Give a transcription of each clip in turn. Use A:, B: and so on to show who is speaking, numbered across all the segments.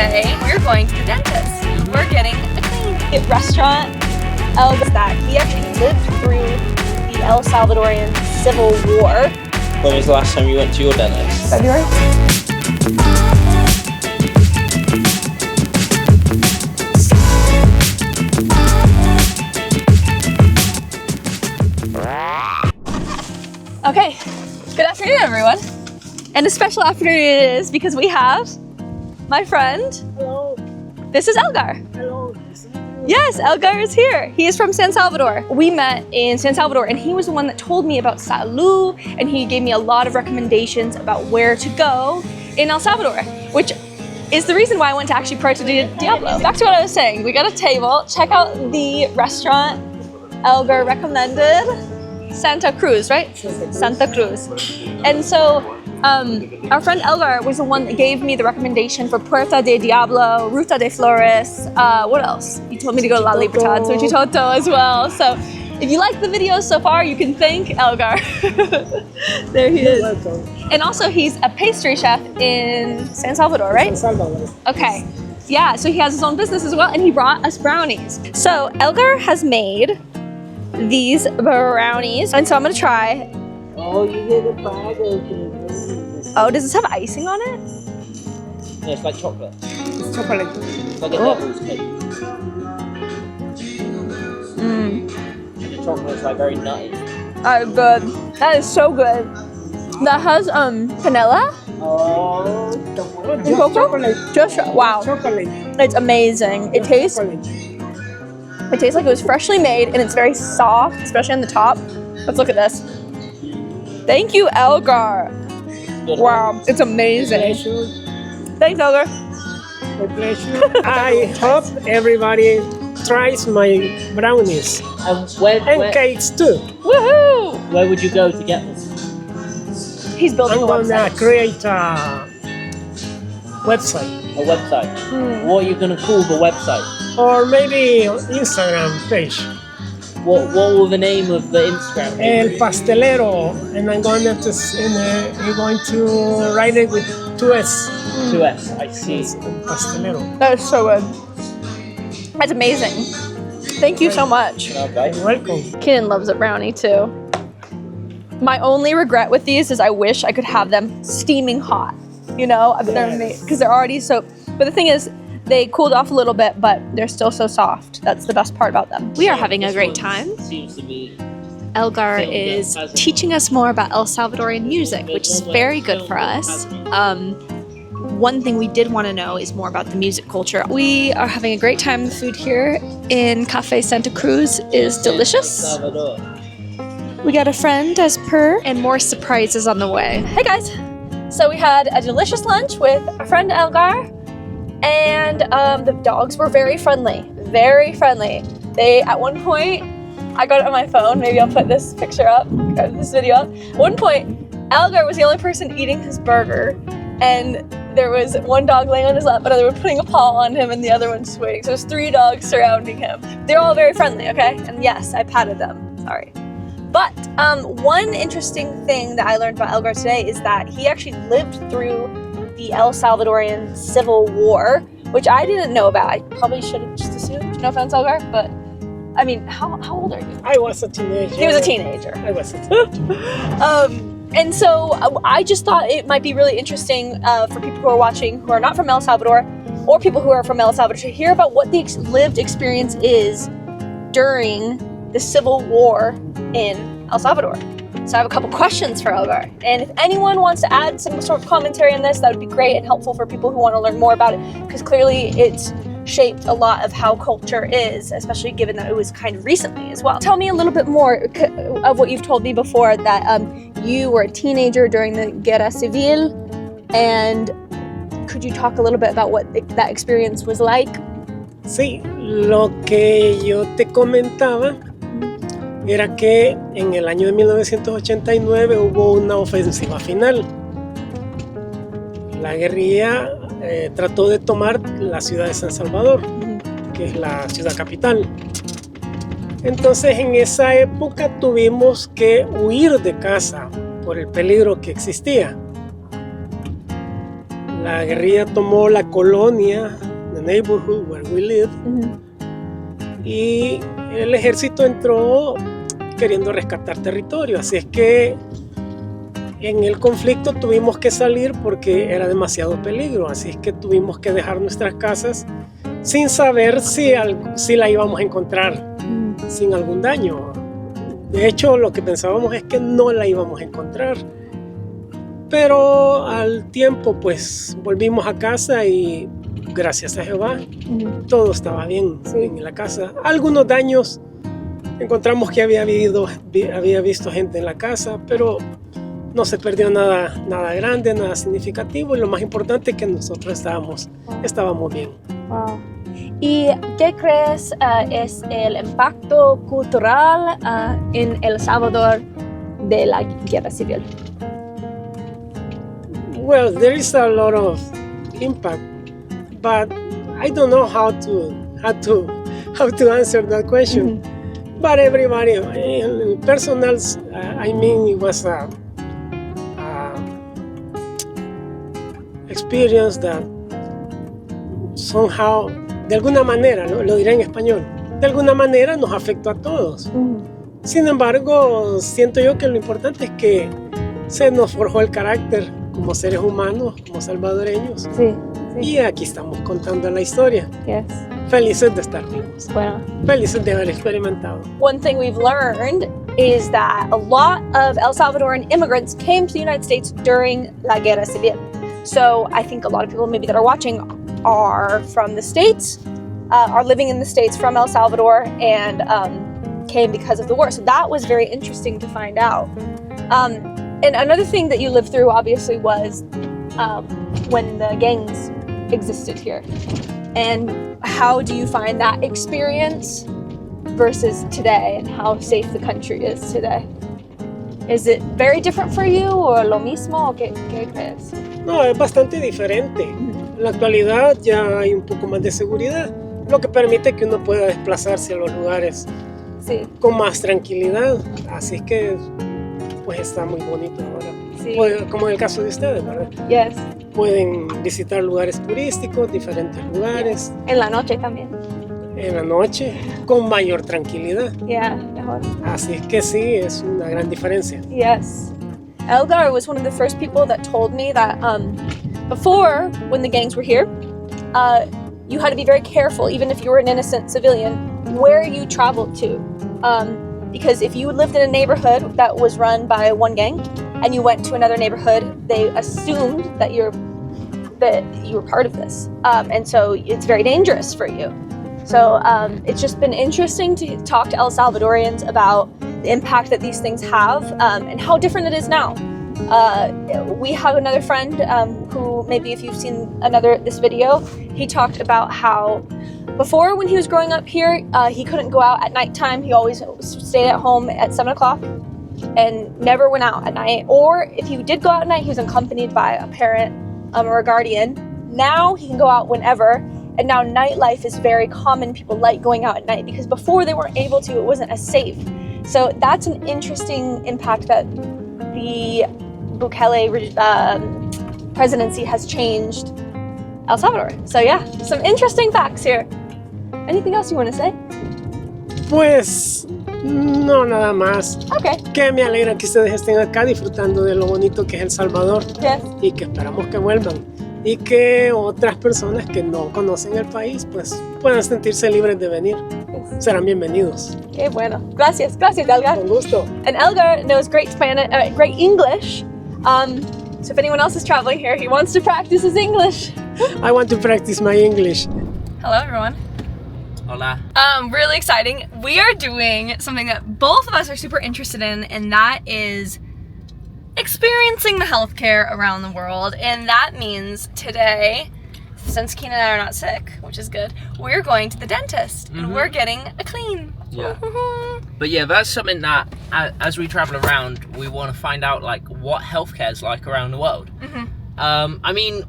A: today we're going to the dentist. We're getting a clean. Restaurant Elgar that he actually lived through the El Salvadorian Civil War.
B: When was the last time you went to your dentist?
A: February. Okay, good afternoon everyone. And a special afternoon it is because we have my friend.
C: Hello.
A: This is Elgar.
C: Hello.
A: Yes, Elgar is here. He is from San Salvador. We met in San Salvador and he was the one that told me about Salud, and he gave me a lot of recommendations about where to go in El Salvador, which is the reason why I went to actually Puerto Diablo. Back to what I was saying, we got a table. Check out the restaurant Elgar recommended. Santa Cruz, right? Santa Cruz. And so our friend Elgar was the one that gave me the recommendation for Puerta de Diablo, Ruta de Flores, what else? He told me to go to La Libertad, Xochitoto as well. So if you like the videos so far, you can thank Elgar. There he is.
C: Welcome.
A: And also he's a pastry chef in San Salvador, right?
C: San Salvador.
A: Okay. Yeah, so he has his own business as well, and he brought us brownies. So Elgar has made these brownies, and so I'm gonna try.
C: Oh, you get a bag of
A: Oh, does this have icing on it?
B: No, it's like chocolate.
C: It's chocolate.
B: It's like a devil's cake. And the chocolate's like very nutty.
A: Good. That is so good. That has vanilla
C: Oh,
A: and
C: just
A: cocoa.
C: chocolate.
A: Just wow,
C: Chocolate.
A: it's amazing. It tastes like it was freshly made, and it's very soft, especially on the top. Let's look at this. Thank you, Elgar.
B: Good.
A: Wow, it's amazing.
C: Pleasure.
A: Thanks, Elgar.
C: My pleasure. I hope everybody tries my brownies
B: And
C: and cakes too.
A: Woohoo!
B: where would you go to get them?
A: He's building
C: I'm
A: a
C: gonna
A: website.
C: create a website
B: A website. What are you going to call the website?
C: or maybe Instagram page.
B: What will the name of the Instagram be?
C: El Pastelero, and I'm going to write it with 2S.
B: 2S, I see.
C: El Pastelero.
A: That is so good. That's amazing. Thank you so much.
B: Okay.
C: You're welcome.
A: Kenan loves a brownie too. My only regret with these is I wish I could have them steaming hot. You know, because they're already so. But the thing is, they cooled off a little bit, but they're still so soft. That's the best part about them. We are having a great time.
B: Seems to be.
A: Elgar is teaching us more about El Salvadorian music, which is very good for us. One thing we did want to know is more about the music culture. We are having a great time. The food here in Cafe Santa Cruz is delicious.
B: Salvador.
A: We got a friend as per, and more surprises on the way. Hey guys! So we had a delicious lunch with our friend Elgar, and the dogs were very friendly. Very friendly. They, at one point, I got it on my phone, maybe I'll put this picture up, or this video up. At one point, Elgar was the only person eating his burger, and there was one dog laying on his lap, another one putting a paw on him, and the other one just waiting. So there's 3 dogs surrounding him. They're all very friendly, okay? And yes, I patted them, sorry. But one interesting thing that I learned about Elgar today is that he actually lived through the El Salvadorian Civil War, which I didn't know about. I probably should have just assumed, no offense, Elgar, but I mean, how old are you?
C: I was a teenager.
A: He was a teenager.
C: I was a teenager.
A: And so I just thought it might be really interesting for people who are watching who are not from El Salvador, or people who are from El Salvador, to hear about what the lived experience is during the Civil War in El Salvador. So I have a couple questions for Elgar. And if anyone wants to add some sort of commentary on this, that would be great and helpful for people who want to learn more about it, because clearly it's shaped a lot of how culture is, especially given that it was kind of recently as well. Tell me a little bit more of what you've told me before, that you were a teenager during the Guerra Civil, and could you talk a little bit about what that experience was like?
C: Sí, lo que yo te comentaba era que en el año de 1989 hubo una ofensiva final. La guerrilla trató de tomar la ciudad de San Salvador, que es la ciudad capital. Entonces en esa época tuvimos que huir de casa por el peligro que existía. La guerrilla tomó la colonia, the neighborhood where we live, y el ejército entró queriendo rescatar territorio. Así es que en el conflicto tuvimos que salir porque era demasiado peligro. Así es que tuvimos que dejar nuestras casas sin saber si la íbamos a encontrar sin algún daño. De hecho, lo que pensábamos es que no la íbamos a encontrar. Pero al tiempo, pues, volvimos a casa y gracias a Jehová, todo estaba bien en la casa. Algunos daños, encontramos que había visto gente en la casa, pero no se perdió nada grande, nada significativo. Y lo más importante es que nosotros estábamos bien.
A: Wow. ¿Y qué crees es el impacto cultural en El Salvador de la guerra civil?
C: Well, there is a lot of impact, but I don't know how to answer that question. But everybody, in personal, I mean, it was a experience that somehow, de alguna manera, lo diré en español, de alguna manera nos afectó a todos. Sin embargo, siento yo que lo importante es que se nos forjó el carácter como seres humanos, como salvadoreños.
A: Sí.
C: Y aquí estamos contando la historia.
A: Yes.
C: Felices de estar vivos.
A: Bueno.
C: Felices de haber experimentado.
A: One thing we've learned is that a lot of El Salvadoran immigrants came to the United States during La Guerra Civil. So I think a lot of people maybe that are watching are from the States, are living in the States from El Salvador, and came because of the war. So that was very interesting to find out. And another thing that you lived through, obviously, was when the gangs existed here. And how do you find that experience versus today, and how safe the country is today? Is it very different for you, or lo mismo, o qué crees?
C: No, es bastante diferente. En la actualidad ya hay un poco más de seguridad, lo que permite que uno pueda desplazarse a los lugares con más tranquilidad. Así es que pues está muy bonito ahora. Sí. Como en el caso de ustedes, ¿verdad?
A: Yes.
C: Pueden visitar lugares turísticos, diferentes lugares.
A: En la noche también.
C: En la noche, con mayor tranquilidad.
A: Mejor.
C: Así es que sí, es una gran diferencia.
A: Yes. Elgar was one of the first people that told me that before, when the gangs were here, you had to be very careful, even if you were an innocent civilian, where you traveled to. Because if you lived in a neighborhood that was run by one gang and you went to another neighborhood, they assumed that you were part of this. And so it's very dangerous for you. So it's just been interesting to talk to El Salvadorians about the impact that these things have and how different it is now. We have another friend who, maybe if you've seen this video, he talked about how before, when he was growing up here, he couldn't go out at nighttime. He always stayed at home at 7 o'clock and never went out at night. Or if he did go out at night, he was accompanied by a parent or a guardian. Now he can go out whenever. And now nightlife is very common. People like going out at night because before they weren't able to. It wasn't as safe. So that's an interesting impact that the Bukele presidency has changed El Salvador. So yeah, some interesting facts here. Anything else you want to say?
C: Pues no, nada más.
A: Okay.
C: Que me alegra que ustedes estén acá disfrutando de lo bonito que es El Salvador.
A: Yes.
C: Y que esperamos que vuelvan. Y que otras personas que no conocen el país pues puedan sentirse libres de venir. Yes. Serán bienvenidos.
A: Qué bueno. Gracias, Elgar.
C: Con gusto.
A: And Elgar knows great English. So if anyone else is traveling here, he wants to practice his English.
C: I want to practice my English.
A: Hello, everyone.
B: Hola.
A: Really exciting. We are doing something that both of us are super interested in, and that is experiencing the healthcare around the world. And that means today, since Keen and I are not sick, which is good, we're going to the dentist and we're getting a clean.
B: Yeah. But yeah, that's something that as we travel around, we want to find out like what healthcare is like around the world. I mean,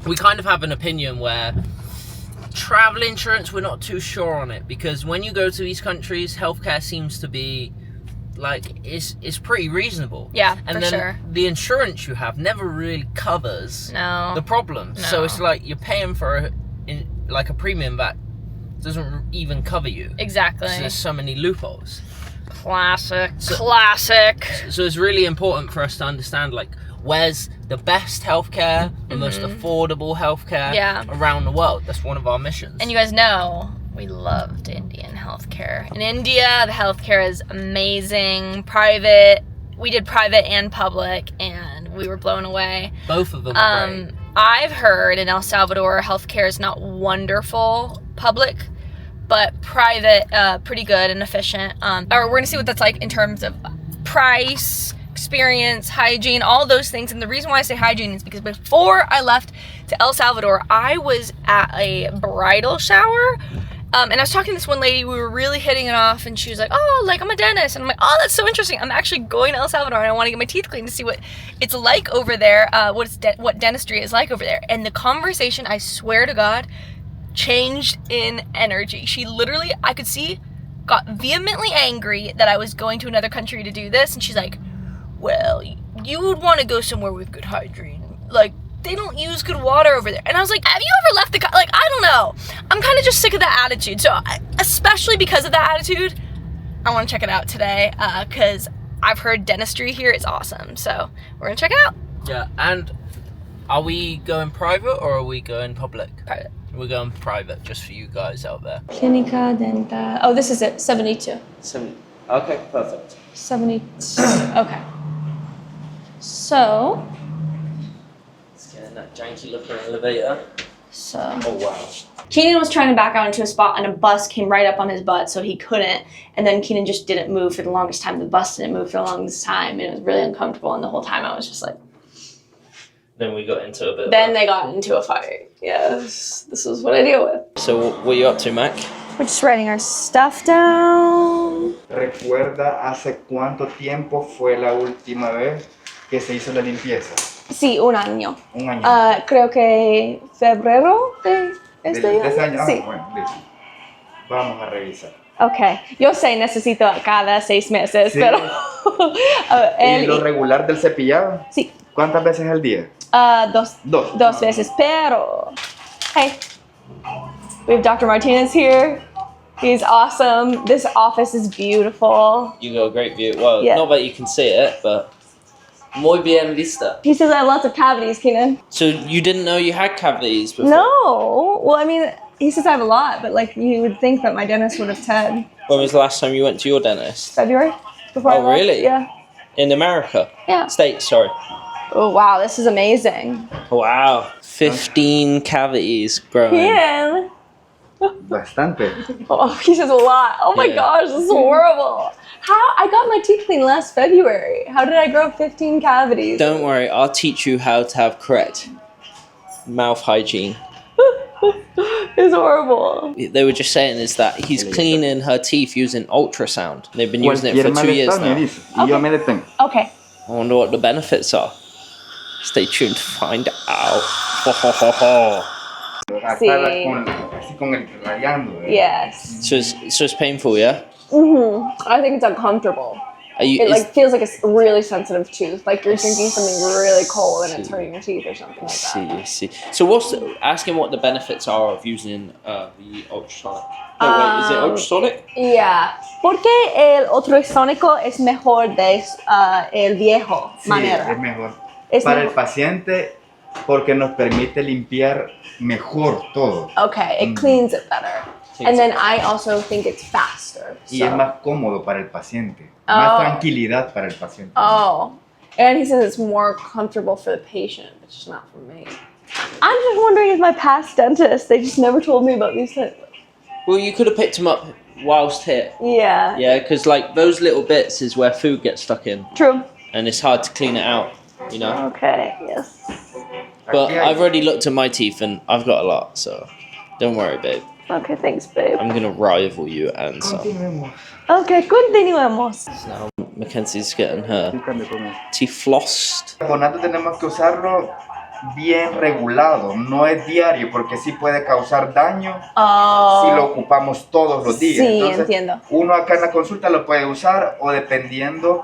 B: we kind of have an opinion where travel insurance, we're not too sure on it, because when you go to these countries, healthcare seems to be like it's pretty reasonable.
A: Yeah,
B: and
A: for
B: then
A: sure.
B: the insurance you have never really covers the problem.
A: No.
B: So it's like you're paying for a premium that doesn't even cover you.
A: Exactly.
B: So there's so many loopholes.
A: Classic.
B: So it's really important for us to understand like where's the best healthcare, the most affordable healthcare around the world. That's one of our missions.
A: And you guys know we loved Indian healthcare. In India, the healthcare is amazing. Private. We did private and public, and we were blown away.
B: Both of them are great.
A: I've heard in El Salvador, healthcare is not wonderful public, but private, pretty good and efficient. We're gonna see what that's like in terms of price, experience, hygiene, all those things. And the reason why I say hygiene is because before I left to El Salvador, I was at a bridal shower. And I was talking to this one lady, we were really hitting it off, and she was like, oh, like, I'm a dentist. And I'm like, oh, that's so interesting. I'm actually going to El Salvador, and I want to get my teeth cleaned to see what it's like over there, what dentistry is like over there. And the conversation, I swear to God, changed in energy. She literally, I could see, got vehemently angry that I was going to another country to do this. And she's like, well, you would want to go somewhere with good hygiene. Like, they don't use good water over there. And I was like, have you ever left like, I don't know. I'm kind of just sick of that attitude. So especially because of that attitude, I want to check it out today because I've heard dentistry here is awesome. So we're going to check it out.
B: Yeah, and are we going private or are we going public?
A: Private.
B: We're going private, just for you guys out there.
A: Clinica Denta. Oh, this is it. 72.
B: Okay, perfect.
A: 72. Okay. So...
B: that janky looking elevator.
A: So.
B: Oh wow.
A: Keenan was trying to back out into a spot and a bus came right up on his butt, so he couldn't. And then Keenan just didn't move for the longest time. The bus didn't move for the longest time, and it was really uncomfortable. And the whole time I was just like.
B: Then we got into a bit.
A: Then they got into a fight. Yes, this is what I deal with.
B: So what are you up to, Mac?
A: We're just writing our stuff down.
D: ¿Recuerda hace cuánto tiempo fue la última vez que se hizo la limpieza?
A: Sí, un año.
D: Un año.
A: Creo que febrero de este año.
D: ¿De ese año?
A: Sí.
D: Bueno, listo. Vamos a revisar.
A: Ok, yo sé, necesito cada 6 meses,
D: Sí.
A: pero...
D: ¿Y lo regular del cepillado?
A: Sí.
D: ¿Cuántas veces al día?
A: Dos
D: Dos.
A: veces, pero... Hey, we have Dr. Martinez here. He's awesome. This office is beautiful.
B: You got a great view. Well,
A: Yeah.
B: not that you can see it, but muy bien vista.
A: He says I have lots of cavities, Keenan.
B: So you didn't know you had cavities before?
A: No. Well, I mean, he says I have a lot, but like you would think that my dentist would have said.
B: When was the last time you went to your dentist?
A: February? Before I
B: Oh,
A: left?
B: really?
A: Yeah.
B: In America?
A: Yeah.
B: States, sorry.
A: Oh, wow, this is amazing.
B: Wow. 15 cavities growing.
A: Keenan.
D: Bastante.
A: Oh, he says a lot. Oh my
B: Yeah.
A: gosh, this is horrible. I got my teeth cleaned last February. How did I grow 15 cavities?
B: Don't worry, I'll teach you how to have correct mouth hygiene.
A: It's horrible.
B: They were just saying is that he's cleaning her teeth using ultrasound. They've been using it for 2 years
D: malestar me
B: now.
D: dice. Y yo me detengo.
A: Okay.
B: I wonder what the benefits are. Stay tuned to find out. Ho, ho, ho, ho.
D: Así con el rayando.
A: Yes.
B: So it's painful, yeah?
A: I think it's uncomfortable.
B: Are you,
A: It
B: is-
A: like feels like a really sensitive tooth. Like you're drinking something really cold and it's hurting your teeth or something like that.
B: I see. So asking what the benefits are of using the ultrasonic. No, wait, is it ultrasonic?
A: Yeah. Porque el ultrasónico es mejor de el viejo
D: Sí,
A: manera.
D: es mejor.
A: Es
D: Para el
A: mejor.
D: paciente, porque nos permite limpiar mejor todo.
A: Okay, it cleans it better. And then I also think it's faster.
D: Y
A: so.
D: es más cómodo para el paciente.
A: Oh.
D: Más tranquilidad para el paciente.
A: Oh, and he says it's more comfortable for the patient, which is not for me. I'm just wondering if my past dentist, they just never told me about these things.
B: Well, you could have picked them up whilst here.
A: Yeah.
B: Yeah, because like those little bits is where food gets stuck in,
A: True.
B: and it's hard to clean it out. You know.
A: Okay. Yes.
B: But
D: Aquí hay-
B: I've already looked at my teeth and I've got a lot, so don't worry, babe.
A: Okay. Thanks, babe.
B: I'm gonna rival you and some.
D: Continuemos.
A: Okay. Continuemos.
B: Now Mackenzie's getting her
D: Explícame cómo es.
B: teeth flossed.
D: El carbonato tenemos que usarlo bien regulado, no es diario porque sí puede causar daño
A: Oh.
D: si lo ocupamos todos los días.
A: Sí,
D: Entonces,
A: entiendo.
D: uno acá en la consulta lo puede usar o dependiendo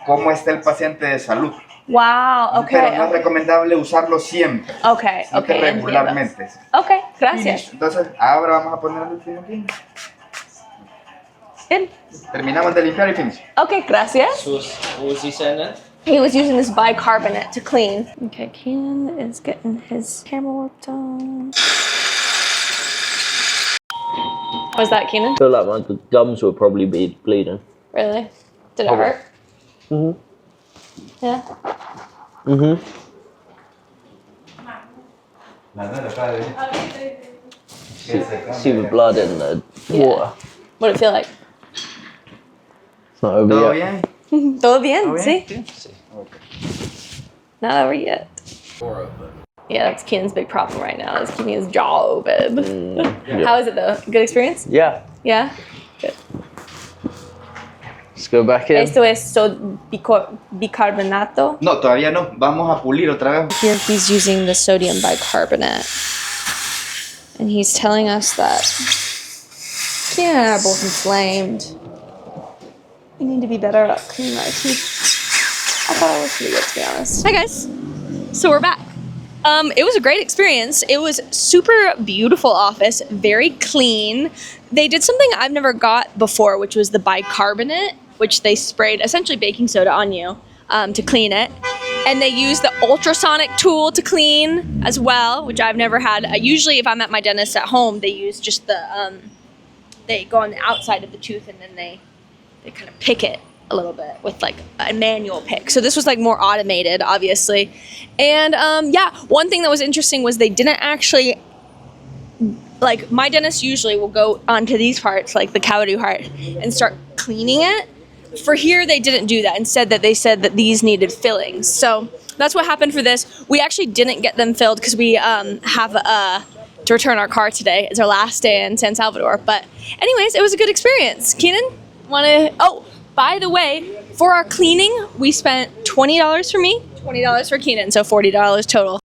D: cómo esté el paciente de salud.
A: Wow, ok.
D: Pero no es recomendable usarlo siempre,
A: Ok,
D: sino
A: ok,
D: que regularmente.
A: Ok, gracias.
D: Entonces, ahora vamos a poner el último aquí.
A: Good.
D: Terminamos de limpiar y finish.
A: Okay, gracias.
B: So what was he saying then?
A: He was using this bicarbonate to clean. Okay, Keenan is getting his camera work done. Was that Keenan?
B: I feel like my gums would probably be bleeding.
A: Really? Did it
B: Okay.
A: hurt?
B: Mhm.
A: Yeah.
B: Mhm. See the blood in the water.
A: What did it feel like?
B: It's not over
D: ¿Todo
B: yet.
D: bien?
A: Todo bien,
D: ¿Todo
A: see?
D: bien?
A: Not over yet. Yeah, that's Keenan's big problem right now, is keeping his jaw open.
B: Yeah.
A: How is it though? Good experience?
B: Yeah.
A: Yeah? Good.
B: Let's go back in.
A: Esto es bicarbonato.
D: No, todavía no. Vamos a pulir otra vez.
A: Here he's using the sodium bicarbonate. And he's telling us that Keenan and I are both inflamed. We need to be better at cleaning our teeth. I thought I was pretty good, to be honest. Hi guys. So we're back. It was a great experience. It was super beautiful office, very clean. They did something I've never got before, which was the bicarbonate, which they sprayed essentially baking soda on you to clean it. And they use the ultrasonic tool to clean as well, which I've never had. Usually if I'm at my dentist at home, they use just the, they go on the outside of the tooth and then they kind of pick it a little bit with like a manual pick. So this was like more automated, obviously. And yeah, one thing that was interesting was they didn't actually, like my dentist usually will go onto these parts, like the cavity part, and start cleaning it. For here, they didn't do that. Instead, they said that these needed fillings. So that's what happened for this. We actually didn't get them filled because we have to return our car today. It's our last day in San Salvador. But anyways, it was a good experience. Keenan, oh, by the way, for our cleaning, we spent $20 for me, $20 for Keenan, so $40 total.